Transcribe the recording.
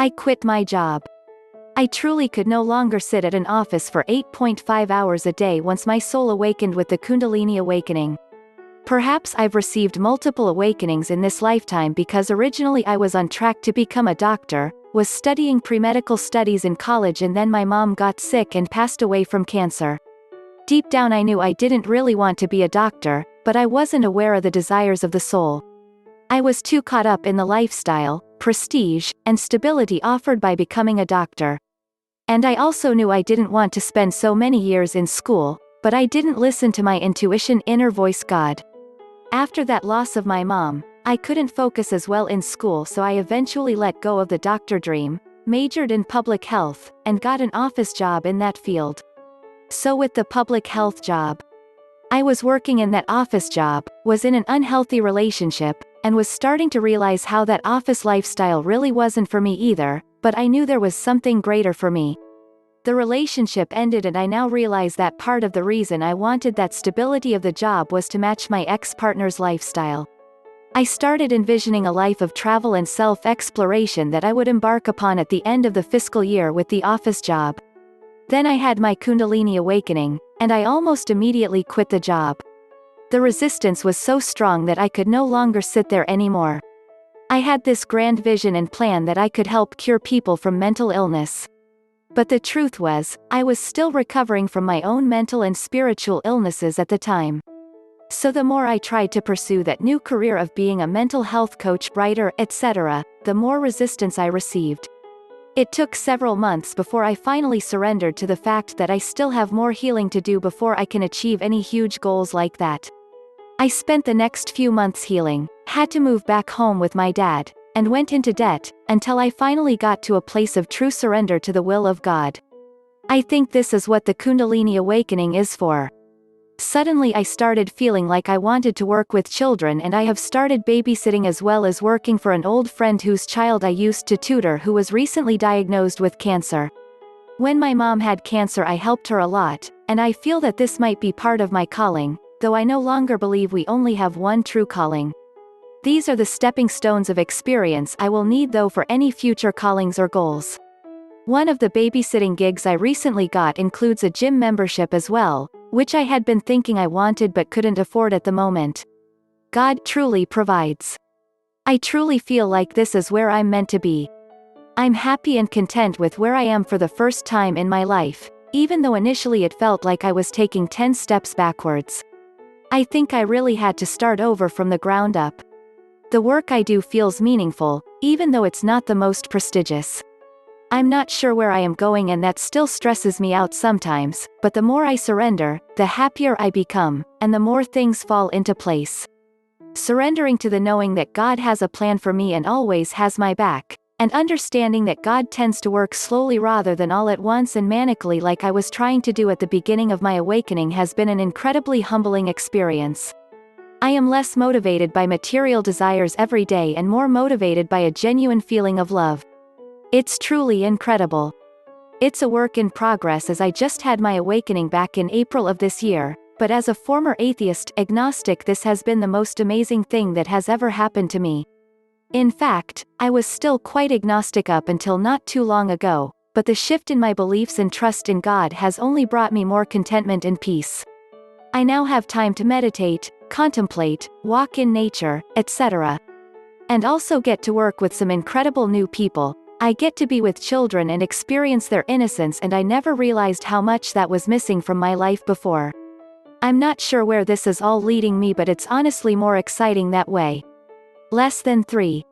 I quit my job. I truly could no longer sit at an office for 8.5 hours a day once my soul awakened with the Kundalini awakening. Perhaps I've received multiple awakenings in this lifetime because originally I was on track to become a doctor, was studying pre-medical studies in college, and then my mom got sick and passed away from cancer. Deep down I knew I didn't really want to be a doctor, but I wasn't aware of the desires of the soul. I was too caught up in the lifestyle, prestige, and stability offered by becoming a doctor. And I also knew I didn't want to spend so many years in school, but I didn't listen to my intuition, inner voice, God. After that loss of my mom, I couldn't focus as well in school, so I eventually let go of the doctor dream, majored in public health, and got an office job in that field. So with the public health job, I was working in that office job, was in an unhealthy relationship, and was starting to realize how that office lifestyle really wasn't for me either, but I knew there was something greater for me. The relationship ended, and I now realize that part of the reason I wanted that stability of the job was to match my ex-partner's lifestyle. I started envisioning a life of travel and self-exploration that I would embark upon at the end of the fiscal year with the office job. Then I had my Kundalini awakening, and I almost immediately quit the job. The resistance was so strong that I could no longer sit there anymore. I had this grand vision and plan that I could help cure people from mental illness. But the truth was, I was still recovering from my own mental and spiritual illnesses at the time. So the more I tried to pursue that new career of being a mental health coach, writer, etc., the more resistance I received. It took several months before I finally surrendered to the fact that I still have more healing to do before I can achieve any huge goals like that. I spent the next few months healing, had to move back home with my dad, and went into debt, until I finally got to a place of true surrender to the will of God. I think this is what the Kundalini awakening is for. Suddenly I started feeling like I wanted to work with children, and I have started babysitting as well as working for an old friend whose child I used to tutor, who was recently diagnosed with cancer. When my mom had cancer I helped her a lot, and I feel that this might be part of my calling, though I no longer believe we only have one true calling. These are the stepping stones of experience I will need though for any future callings or goals. One of the babysitting gigs I recently got includes a gym membership as well, which I had been thinking I wanted but couldn't afford at the moment. God truly provides. I truly feel like this is where I'm meant to be. I'm happy and content with where I am for the first time in my life, even though initially it felt like I was taking 10 steps backwards. I think I really had to start over from the ground up. The work I do feels meaningful, even though it's not the most prestigious. I'm not sure where I am going, and that still stresses me out sometimes, but the more I surrender, the happier I become, and the more things fall into place. Surrendering to the knowing that God has a plan for me and always has my back, and understanding that God tends to work slowly rather than all at once and manically like I was trying to do at the beginning of my awakening has been an incredibly humbling experience. I am less motivated by material desires every day and more motivated by a genuine feeling of love. It's truly incredible. It's a work in progress, as I just had my awakening back in April of this year, but as a former atheist, agnostic, this has been the most amazing thing that has ever happened to me. In fact, I was still quite agnostic up until not too long ago, but the shift in my beliefs and trust in God has only brought me more contentment and peace. I now have time to meditate, contemplate, walk in nature, etc. And also get to work with some incredible new people. I get to be with children and experience their innocence, and I never realized how much that was missing from my life before. I'm not sure where this is all leading me, but it's honestly more exciting that way. Less than 3